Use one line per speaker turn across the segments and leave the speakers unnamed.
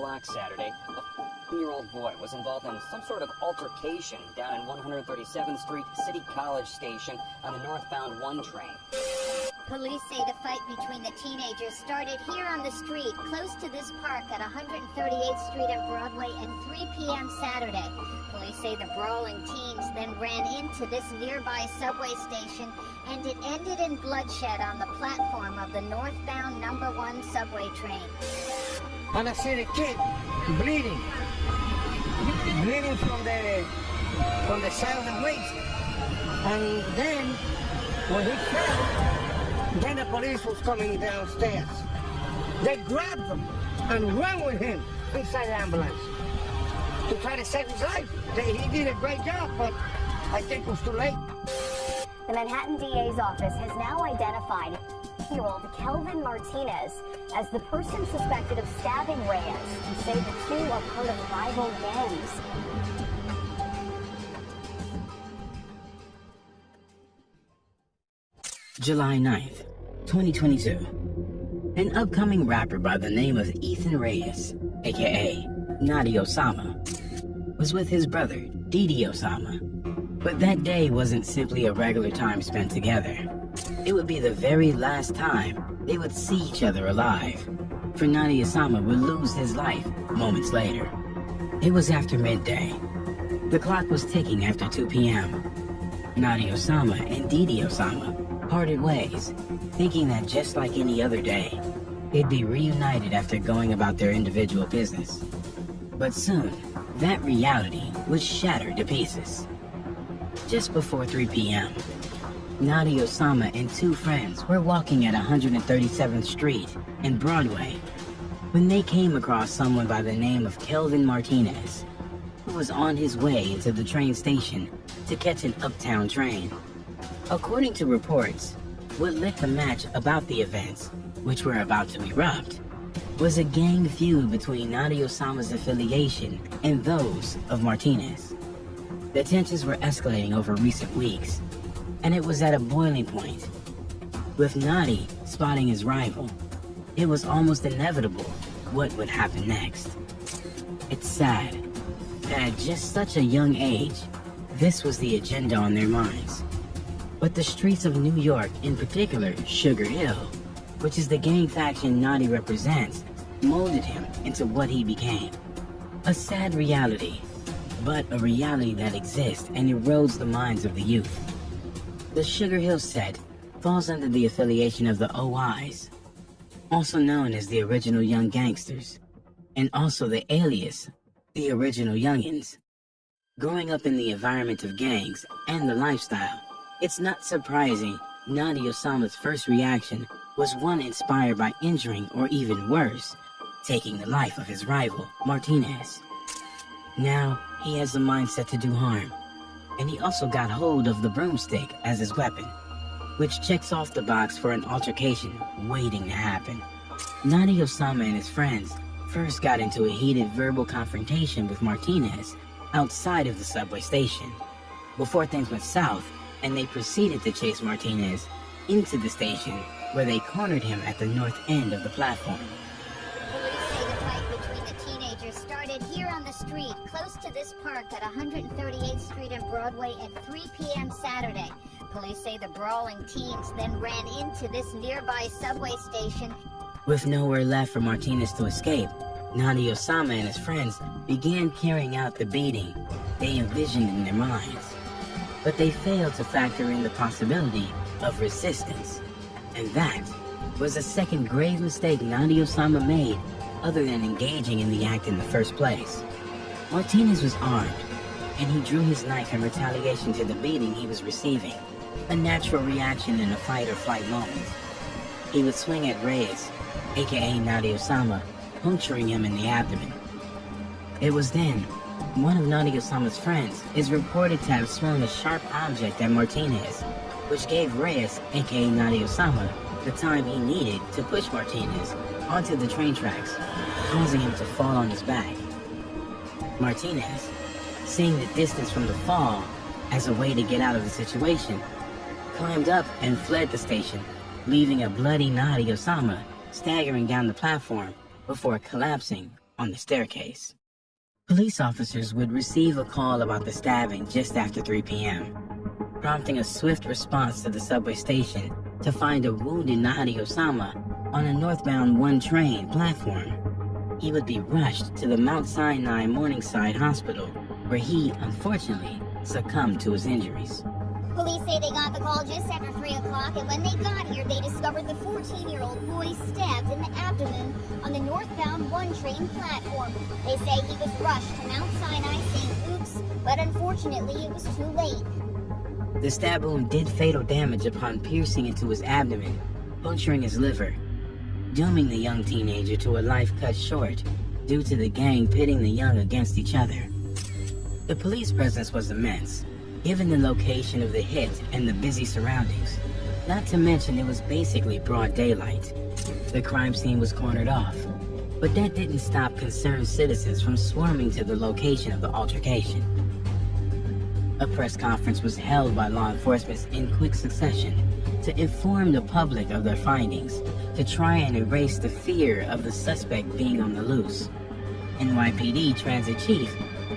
o'clock Saturday, a 14-year-old boy was involved in some sort of altercation down in 137th Street City College Station on the northbound 1 train.
Police say the fight between the teenagers started here on the street, close to this park at 138th Street and Broadway at 3 p.m. Saturday. Police say the brawling teens then ran into this nearby subway station, and it ended in bloodshed on the platform of the northbound number 1 subway train.
And I see the kid bleeding from the side of the waist. And then, when he fell, then the police was coming downstairs. They grabbed him and ran with him inside the ambulance to try to save his life. He did a great job, but I think it was too late.
The Manhattan DA's office has now identified 8-year-old Kelvin Martinez as the person suspected of stabbing Reyes, and say the two are part of rival gangs.
July 9th, 2022. An upcoming rapper by the name of Ethan Reyes, aka Notti Osama, was with his brother, Didi Osama. But that day wasn't simply a regular time spent together. It would be the very last time they would see each other alive, for Notti Osama would lose his life moments later. It was after midday. The clock was ticking after 2 p.m. Notti Osama and Didi Osama parted ways, thinking that just like any other day, they'd be reunited after going about their individual business. But soon, that reality was shattered to pieces. Just before 3 p.m., Notti Osama and 2 friends were walking at 137th Street and Broadway when they came across someone by the name of Kelvin Martinez, who was on his way into the train station to catch an uptown train. According to reports, what lit the match about the events, which were about to erupt, was a gang feud between Notti Osama's affiliation and those of Martinez. The tensions were escalating over recent weeks, and it was at a boiling point. With Notti spotting his rival, it was almost inevitable what would happen next. It's sad that at just such a young age, this was the agenda on their minds. But the streets of New York, in particular Sugar Hill, which is the gang faction Notti represents, molded him into what he became. A sad reality, but a reality that exists and erodes the minds of the youth. The Sugar Hill set falls under the affiliation of the OIs, also known as the Original Young Gangsters, and also the alias, the Original Youngins. Growing up in the environment of gangs and the lifestyle, it's not surprising Notti Osama's first reaction was one inspired by injuring, or even worse, taking the life of his rival, Martinez. Now, he has the mindset to do harm, and he also got hold of the broomstick as his weapon, which checks off the box for an altercation waiting to happen. Notti Osama and his friends first got into a heated verbal confrontation with Martinez outside of the subway station, before things went south and they proceeded to chase Martinez into the station, where they cornered him at the north end of the platform.
Police say the fight between the teenagers started here on the street, close to this park at 138th Street and Broadway at 3 p.m. Saturday. Police say the brawling teens then ran into this nearby subway station.
With nowhere left for Martinez to escape, Notti Osama and his friends began carrying out the beating they envisioned in their minds. But they failed to factor in the possibility of resistance. And that was the second grave mistake Notti Osama made, other than engaging in the act in the first place. Martinez was armed, and he drew his knife in retaliation to the beating he was receiving, a natural reaction in a fight or flight moment. He would swing at Reyes, aka Notti Osama, puncturing him in the abdomen. It was then one of Notti Osama's friends is reported to have thrown a sharp object at Martinez, which gave Reyes, aka Notti Osama, the time he needed to push Martinez onto the train tracks, causing him to fall on his back. Martinez, seeing the distance from the fall as a way to get out of the situation, climbed up and fled the station, leaving a bloody Notti Osama staggering down the platform before collapsing on the staircase. Police officers would receive a call about the stabbing just after 3 p.m., prompting a swift response to the subway station to find a wounded Notti Osama on a northbound 1 train platform. He would be rushed to the Mount Sinai Morningside Hospital, where he, unfortunately, succumbed to his injuries.
Police say they got the call just after 3 o'clock, and when they got here, they discovered the 14-year-old boy stabbed in the abdomen on the northbound 1 train platform. They say he was rushed to Mount Sinai St. Luke's, but unfortunately it was too late.
The stab wound did fatal damage upon piercing into his abdomen, puncturing his liver, dooming the young teenager to a life cut short due to the gang pitting the young against each other. The police presence was immense, given the location of the hit and the busy surroundings. Not to mention it was basically broad daylight. The crime scene was cornered off, but that didn't stop concerned citizens from swarming to the location of the altercation. A press conference was held by law enforcement in quick succession to inform the public of their findings, to try and erase the fear of the suspect being on the loose. NYPD Transit Chief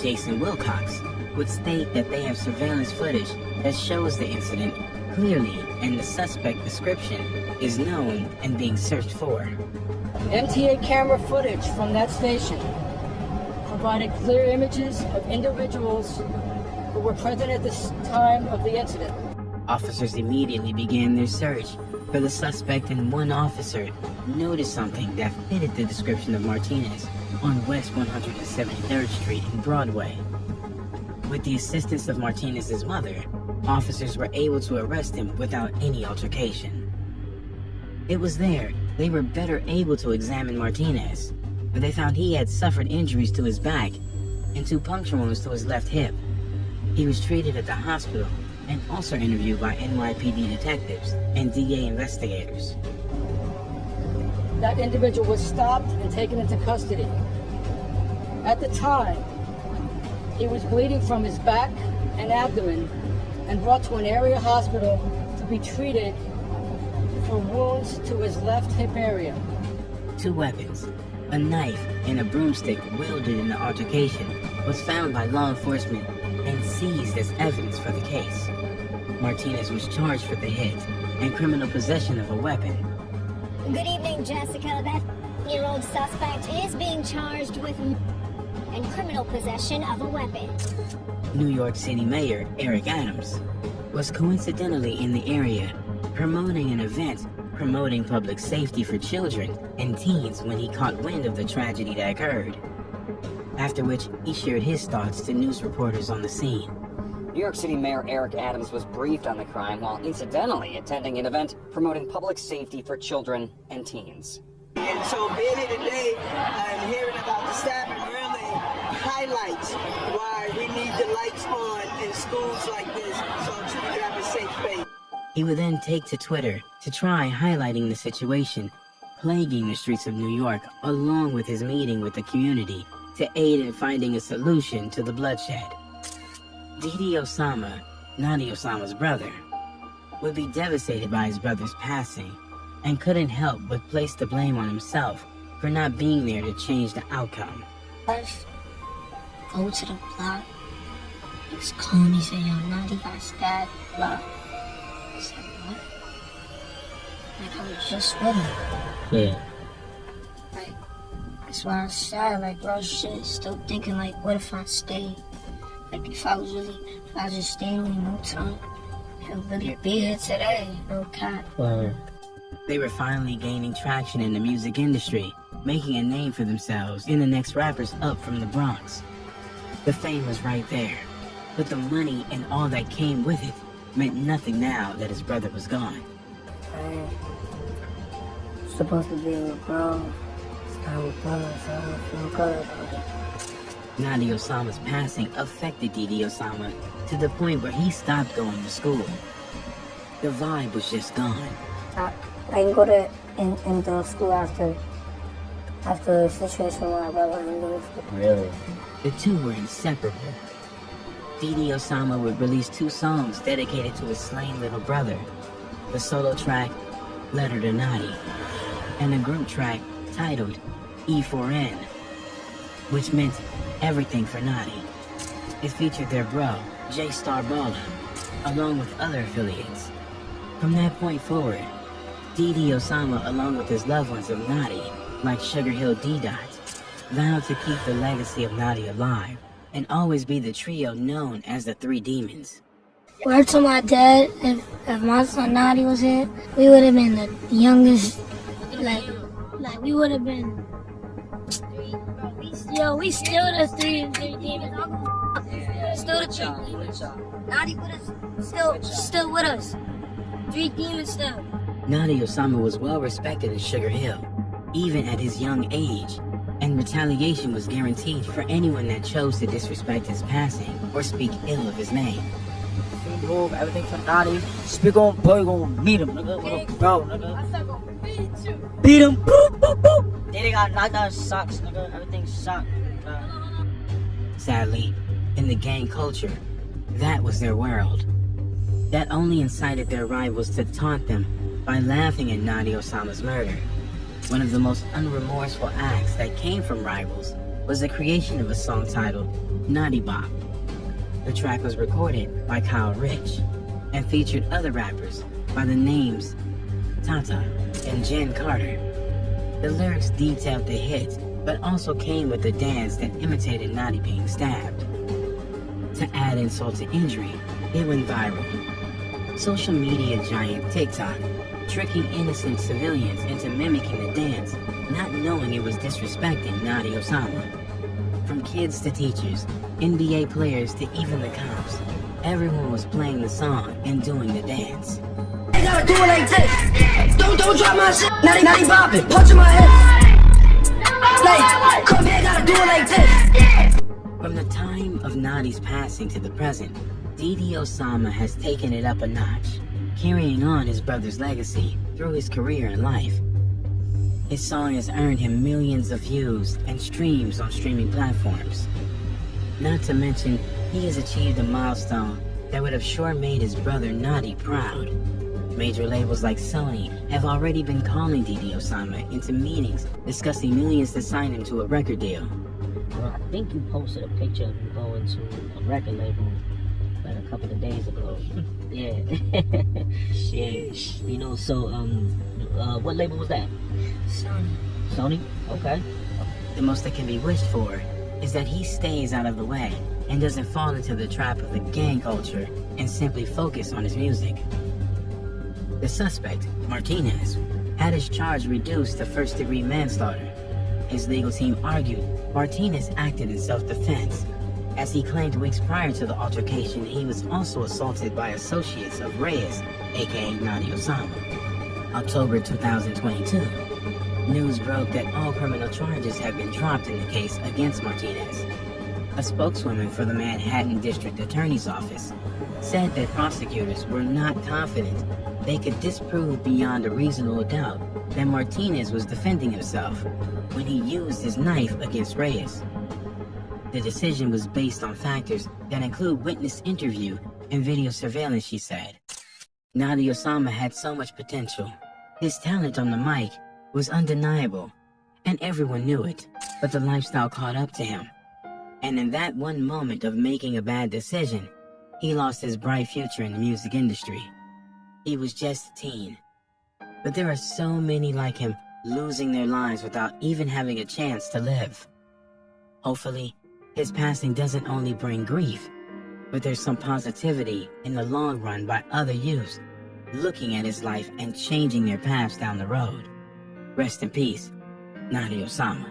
Jason Wilcox would state that they have surveillance footage that shows the incident clearly, and the suspect description is known and being searched for.
MTA camera footage from that station provided clear images of individuals who were present at the time of the incident.
Officers immediately began their search for the suspect, and one officer noticed something that fitted the description of Martinez on West 173rd Street in Broadway. With the assistance of Martinez's mother, officers were able to arrest him without any altercation. It was there they were better able to examine Martinez, but they found he had suffered injuries to his back and 2 puncture wounds to his left hip. He was treated at the hospital and also interviewed by NYPD detectives and DA investigators.
That individual was stopped and taken into custody. At the time, he was bleeding from his back and abdomen and brought to an area hospital to be treated for wounds to his left hip area.
2 weapons, a knife and a broomstick wielded in the altercation, was found by law enforcement and seized as evidence for the case. Martinez was charged for the hit and criminal possession of a weapon.
Good evening, Jessica. That 10-year-old suspect is being charged with and criminal possession of a weapon.
New York City Mayor Eric Adams was coincidentally in the area promoting an event promoting public safety for children and teens when he caught wind of the tragedy that occurred. After which, he shared his thoughts to news reporters on the scene.
New York City Mayor Eric Adams was briefed on the crime while incidentally attending an event promoting public safety for children and teens.
And so being here today and hearing about the stabbing really highlights why we need the lights on in schools like this so children can have a safe space.
He would then take to Twitter to try highlighting the situation plaguing the streets of New York, along with his meeting with the community to aid in finding a solution to the bloodshed. Didi Osama, Notti Osama's brother, would be devastated by his brother's passing and couldn't help but place the blame on himself for not being there to change the outcome.
First, go to the block. He was calling me saying, yo, Notti got stabbed, blah. I said, what? Like, I was just with him.
Yeah.
Like, that's why I started, like, bro, shit, still thinking, like, what if I stayed? Like, if I just stayed only no time, he'll really be here today, no cap.
They were finally gaining traction in the music industry, making a name for themselves in the next rappers up from the Bronx. The fame was right there, but the money and all that came with it meant nothing now that his brother was gone.
I'm supposed to be able to grow. It's time with brother, so I don't feel good about it.
Notti Osama's passing affected Didi Osama to the point where he stopped going to school. The vibe was just gone.
I didn't go to into school after the situation with my brother and the school.
Really? The two were inseparable. Didi Osama would release 2 songs dedicated to his slain little brother. The solo track, Letter to Notti, and a group track titled E4N. which meant everything for Notti. It featured their bro, J-Star Baller, along with other affiliates. From that point forward, Didi Osama, along with his loved ones of Notti, like Sugar Hill D-Dot, vowed to keep the legacy of Notti alive and always be the trio known as the Three Demons.
Word to my dad, if my son Notti was here, we would have been the youngest, like we would have been, yo, we still the three demons. Still the three demons. Notti with us, still with us. Three demons still.
Notti Osama was well respected in Sugar Hill, even at his young age, and retaliation was guaranteed for anyone that chose to disrespect his passing or speak ill of his name.
Move everything for Notti. Speak on boy, gonna meet him, nigga. With a bro, nigga.
I said gonna beat you.
Beat him. Boop, boop, boop. They got knocked out socks, nigga. Everything sucked.
Sadly, in the gang culture, that was their world. That only incited their rivals to taunt them by laughing at Notti Osama's murder. One of the most unremorseful acts that came from rivals was the creation of a song titled Notti Bop. The track was recorded by Kyle Rich and featured other rappers by the names Tata and Jen Carter. The lyrics detailed the hit, but also came with a dance that imitated Notti being stabbed. To add insult to injury, it went viral. Social media giant TikTok tricking innocent civilians into mimicking the dance, not knowing it was disrespecting Notti Osama. From kids to teachers, NBA players to even the cops, everyone was playing the song and doing the dance.
I gotta do it like this. Don't drop my shit. Notti bopping, punching my head. Like, come here, gotta do it like this.
From the time of Notti's passing to the present, Didi Osama has taken it up a notch, carrying on his brother's legacy through his career and life. His song has earned him millions of views and streams on streaming platforms. Not to mention, he has achieved a milestone that would have sure made his brother Notti proud. Major labels like Sony have already been calling Didi Osama into meetings discussing millions to sign him to a record deal.
Well, I think you posted a picture of you going to a record label like a couple of days ago. Yeah. Yeah. You know, so, what label was that? Sony? Okay.
The most that can be wished for is that he stays out of the way and doesn't fall into the trap of the gang culture and simply focus on his music. The suspect, Martinez, had his charge reduced to first-degree manslaughter. His legal team argued Martinez acted in self-defense, as he claimed weeks prior to the altercation he was also assaulted by associates of Reyes, aka Notti Osama. October 2022, news broke that all criminal charges have been dropped in the case against Martinez. A spokeswoman for the Manhattan District Attorney's Office said that prosecutors were not confident they could disprove beyond a reasonable doubt that Martinez was defending himself when he used his knife against Reyes. The decision was based on factors that include witness interview and video surveillance, she said. Notti Osama had so much potential. His talent on the mic was undeniable, and everyone knew it, but the lifestyle caught up to him. And in that one moment of making a bad decision, he lost his bright future in the music industry. He was just a teen. But there are so many like him losing their lives without even having a chance to live. Hopefully, his passing doesn't only bring grief, but there's some positivity in the long run by other youths looking at his life and changing their paths down the road. Rest in peace, Notti Osama.